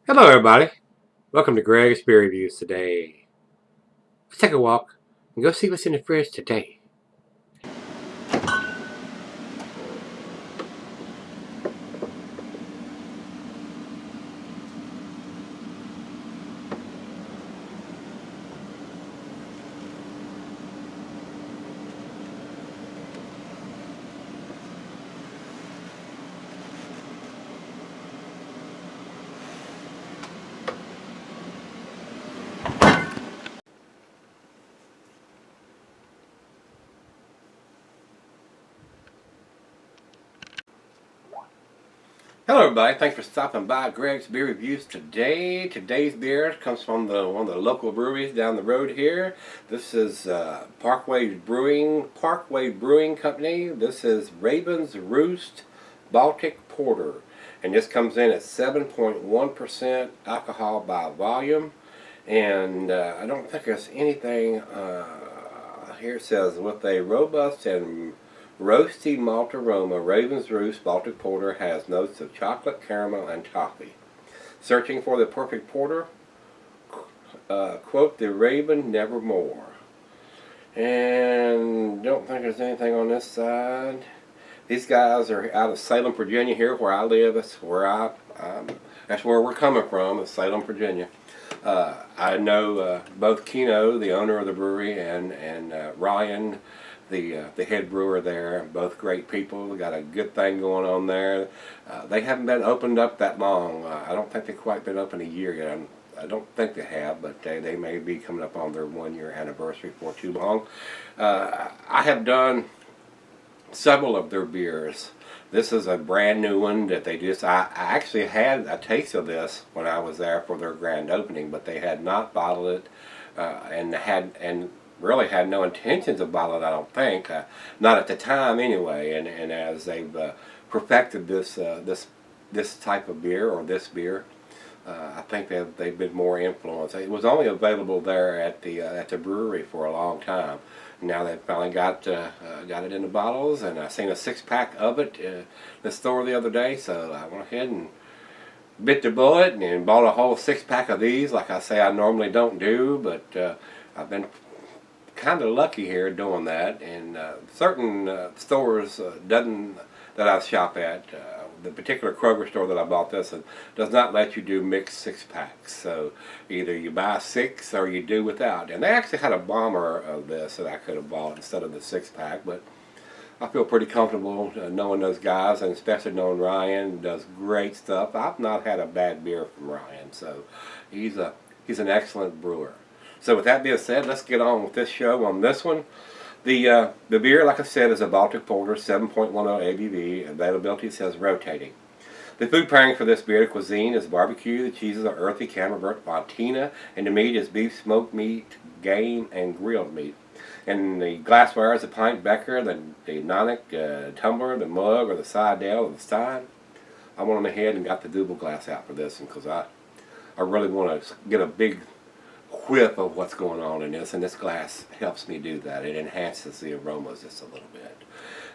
Hello, everybody. Welcome to Gregsbeerreviews today. Let's take a walk and go see what's in the fridge today. Hello, everybody. Thanks for stopping by Greg's Beer Reviews today. Today's beer comes from one of the local breweries down the road here. This is Parkway Brewing Company. This is Raven's Roost Baltic Porter, and this comes in at 7.1% alcohol by volume. And I don't think there's anything here. It says with a robust and roasty malt aroma, Raven's Roost Baltic Porter has notes of chocolate, caramel, and toffee. Searching for the perfect porter, quote the Raven Nevermore. And don't think there's anything on this side. These guys are out of Salem, Virginia. Here where I live, that's where that's where we're coming from, is Salem, Virginia. I know both Keno, the owner of the brewery, and Ryan, the head brewer there. Both great people. They got a good thing going on there. They haven't been opened up that long. I don't think they've quite been open a year yet. I don't think they have, but they may be coming up on their 1-year anniversary for too long. I have done several of their beers. This is a brand new one that they just, I actually had a taste of this when I was there for their grand opening, but they had not bottled it and really had no intentions of bottling it, I don't think. Not at the time anyway, and as they've perfected this type of beer, or this beer, I think they've been more influenced. It was only available there at the brewery for a long time. Now they finally got it in the bottles, and I seen a 6-pack of it in the store the other day, so I went ahead and bit the bullet and bought a whole 6-pack of these. Like I say, I normally don't do, but I've been kind of lucky here doing that. And certain stores that I shop at, the particular Kroger store that I bought this in, does not let you do mixed 6-packs. So either you buy 6 or you do without. And they actually had a bomber of this that I could have bought instead of the 6-pack, but I feel pretty comfortable knowing those guys, and especially knowing Ryan does great stuff. I've not had a bad beer from Ryan, so he's an excellent brewer. So with that being said, let's get on with this show on this one. The beer, like I said, is a Baltic Porter, 7.10 ABV. Availability says rotating. The food pairing for this beer cuisine is barbecue. The cheeses are earthy camembert fontina, and the meat is beef, smoked meat, game, and grilled meat. And the glassware is a pint becker, the nonic tumbler, the mug, or the Seidel, or the Stein. I went on ahead and got the double glass out for this one because I really want to get a big whiff of what's going on in this, and this glass helps me do that. It enhances the aromas just a little bit.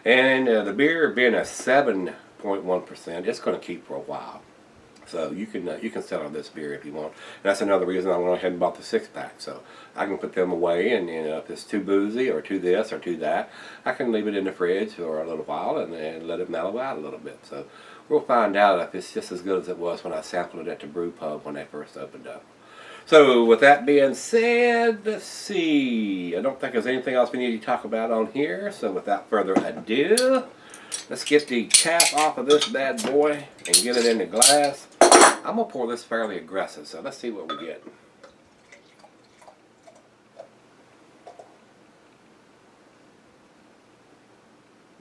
And the beer being a 7.1%, it's going to keep for a while. So you can sell on this beer if you want. And that's another reason I went ahead and bought the 6-pack. So I can put them away, and if it's too boozy or too this or too that, I can leave it in the fridge for a little while and let it mellow out a little bit. So we'll find out if it's just as good as it was when I sampled it at the brew pub when they first opened up. So with that being said, let's see. I don't think there's anything else we need to talk about on here. So without further ado, let's get the cap off of this bad boy and get it in the glass. I'm going to pour this fairly aggressive, so let's see what we get.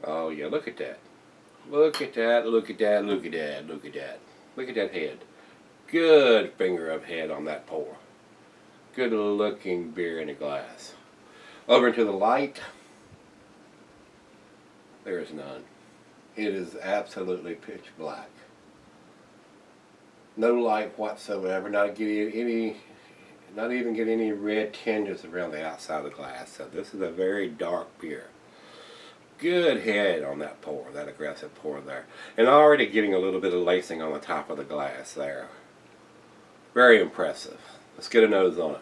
Oh yeah, look at that. Look at that, look at that, look at that, look at that. Look at that head. Good finger of head on that pour. Good looking beer in a glass. Over into the light. There is none. It is absolutely pitch black. No light whatsoever. Not even get any red tinges around the outside of the glass. So this is a very dark beer. Good head on that pour, that aggressive pour there. And already getting a little bit of lacing on the top of the glass there. Very impressive. Let's get a nose on it.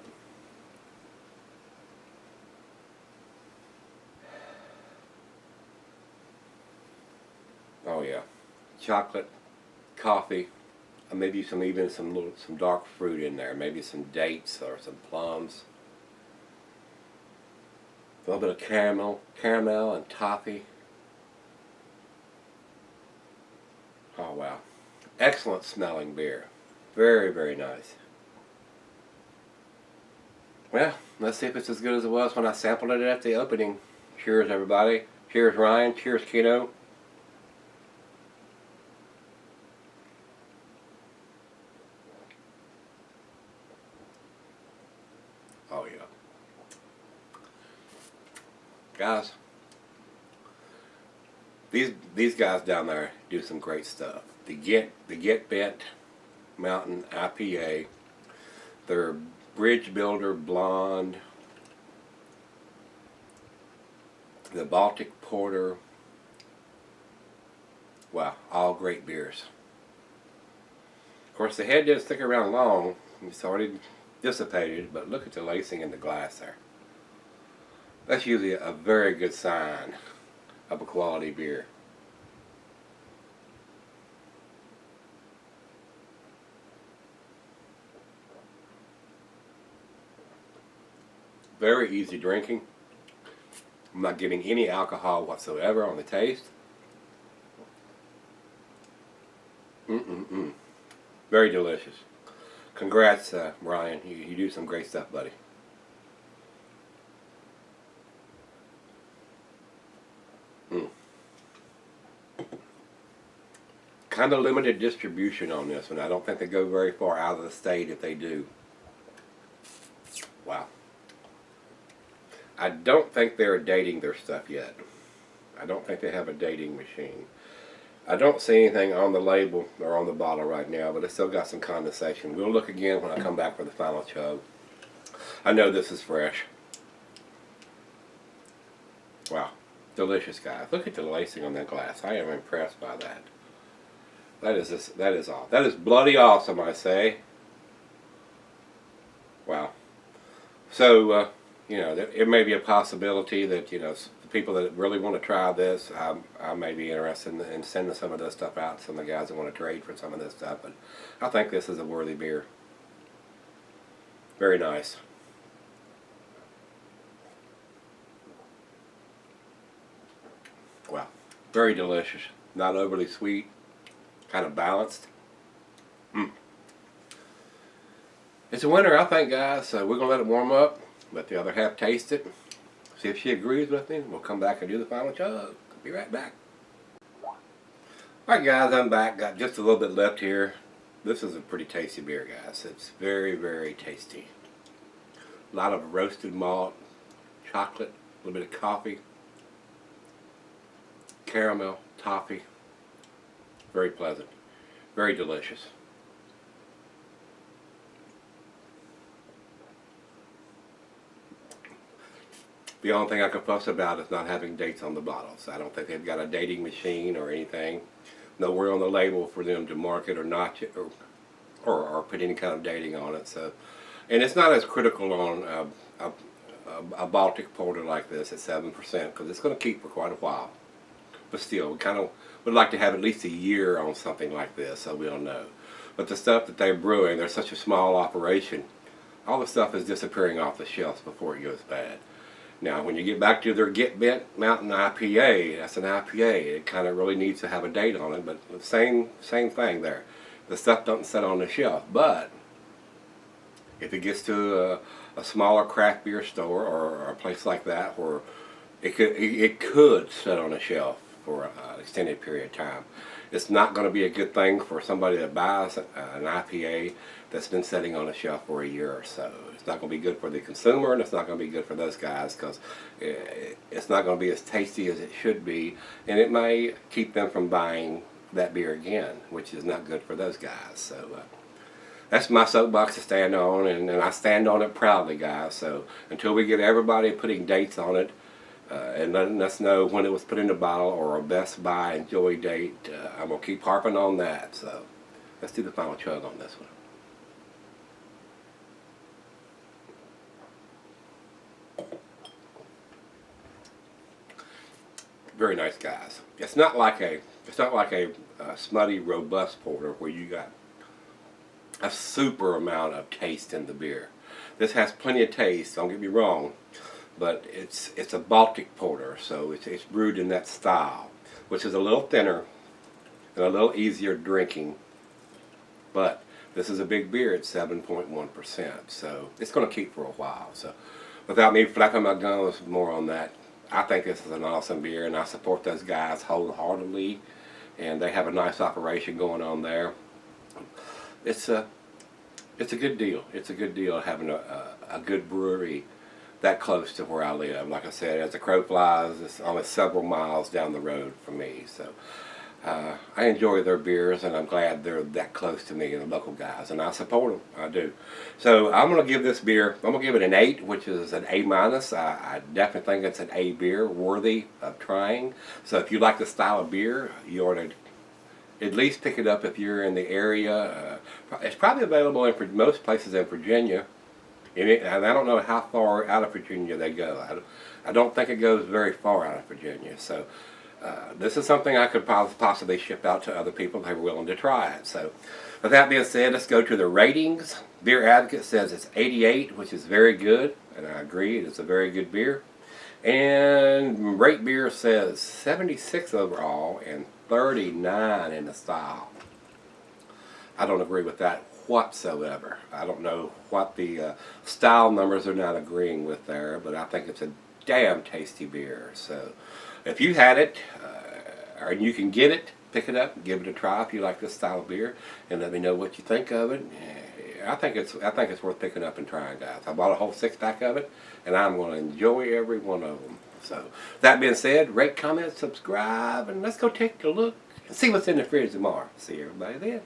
Oh yeah, chocolate, coffee, maybe even some dark fruit in there. Maybe some dates or some plums. A little bit of caramel and toffee. Oh wow, excellent smelling beer. Very, very nice. Well, let's see if it's as good as it was when I sampled it at the opening. Cheers, everybody. Cheers, Ryan. Cheers, Keno. Oh yeah, guys. These guys down there do some great stuff. The Get Bent Mountain IPA, their Bridge Builder Blonde, the Baltic Porter. Wow, all great beers. Of course, the head didn't stick around long. It's already dissipated, but look at the lacing in the glass there. That's usually a very good sign of a quality beer. Very easy drinking. I'm not getting any alcohol whatsoever on the taste. Very delicious. Congrats, Ryan. You do some great stuff, buddy. Kind of limited distribution on this one. I don't think they go very far out of the state if they do. Wow. I don't think they're dating their stuff yet. I don't think they have a dating machine. I don't see anything on the label or on the bottle right now, but it's still got some condensation. We'll look again when I come back for the final chug. I know this is fresh. Wow. Delicious, guys. Look at the lacing on that glass. I am impressed by that. That is all. That is bloody awesome, I say. Wow. So, you know, it may be a possibility that, you know, the people that really want to try this, I may be interested in sending some of this stuff out to some of the guys that want to trade for some of this stuff. But I think this is a worthy beer. Very nice. Wow. Very delicious. Not overly sweet. Kind of balanced. It's a winner, I think, guys. So we're going to let it warm up. Let the other half taste it. See if she agrees with me. We'll come back and do the final chug. Be right back. Alright, guys, I'm back. Got just a little bit left here. This is a pretty tasty beer, guys. It's very, very tasty. A lot of roasted malt, chocolate, a little bit of coffee, caramel, toffee. Very pleasant. Very delicious. The only thing I can fuss about is not having dates on the bottles. I don't think they've got a dating machine or anything. Nowhere on the label for them to mark it or not, or put any kind of dating on it. So, and it's not as critical on a Baltic porter like this at 7% because it's going to keep for quite a while. But still, we kind of would like to have at least a year on something like this, so we'll know. But the stuff that they're brewing, they're such a small operation. All the stuff is disappearing off the shelves before it goes bad. Now, when you get back to their Get Bent Mountain IPA, that's an IPA. It kind of really needs to have a date on it, but same thing there. The stuff doesn't sit on the shelf. But if it gets to a smaller craft beer store or a place like that, where it could sit on a shelf for an extended period of time. It's not going to be a good thing for somebody that buys an IPA that's been sitting on a shelf for a year or so. It's not going to be good for the consumer, and it's not going to be good for those guys because it's not going to be as tasty as it should be, and it may keep them from buying that beer again, which is not good for those guys. So that's my soapbox to stand on, and I stand on it proudly, guys. So until we get everybody putting dates on it, and letting us know when it was put in the bottle or a best buy enjoy date, I'm going to keep harping on that. So let's do the final chug on this one. Very nice guys. It's not like a smutty, robust porter where you got a super amount of taste in the beer. This has plenty of taste, don't get me wrong, but it's a Baltic porter, so it's brewed in that style, which is a little thinner and a little easier drinking, but this is a big beer at 7.1%, so it's going to keep for a while. So without me flapping my gums more on that, I think this is an awesome beer, and I support those guys wholeheartedly, and they have a nice operation going on there. It's a good deal. It's a good deal having a good brewery that close to where I live. Like I said, as the crow flies, it's only several miles down the road from me. So I enjoy their beers, and I'm glad they're that close to me, and the local guys, and I support them. I do. So I'm going to give this beer, I'm going to give it an 8, which is an A-. I definitely think it's an A beer, worthy of trying. So if you like the style of beer, you ought to at least pick it up if you're in the area. It's probably available in most places in Virginia. And I don't know how far out of Virginia they go. I don't think it goes very far out of Virginia. So this is something I could possibly ship out to other people if they were willing to try it. So with that being said, let's go to the ratings. Beer Advocate says it's 88, which is very good, and I agree, it's a very good beer. And Rate Beer says 76 overall and 39 in the style. I don't agree with that whatsoever. I don't know what the style numbers are not agreeing with there, but I think it's a damn tasty beer. So if you had it, or you can get it, pick it up, give it a try if you like this style of beer, and let me know what you think of it. I think it's worth picking up and trying, guys. I bought a whole 6-pack of it, and I'm going to enjoy every one of them. So that being said, rate, comment, subscribe, and let's go take a look and see what's in the fridge tomorrow. See everybody then.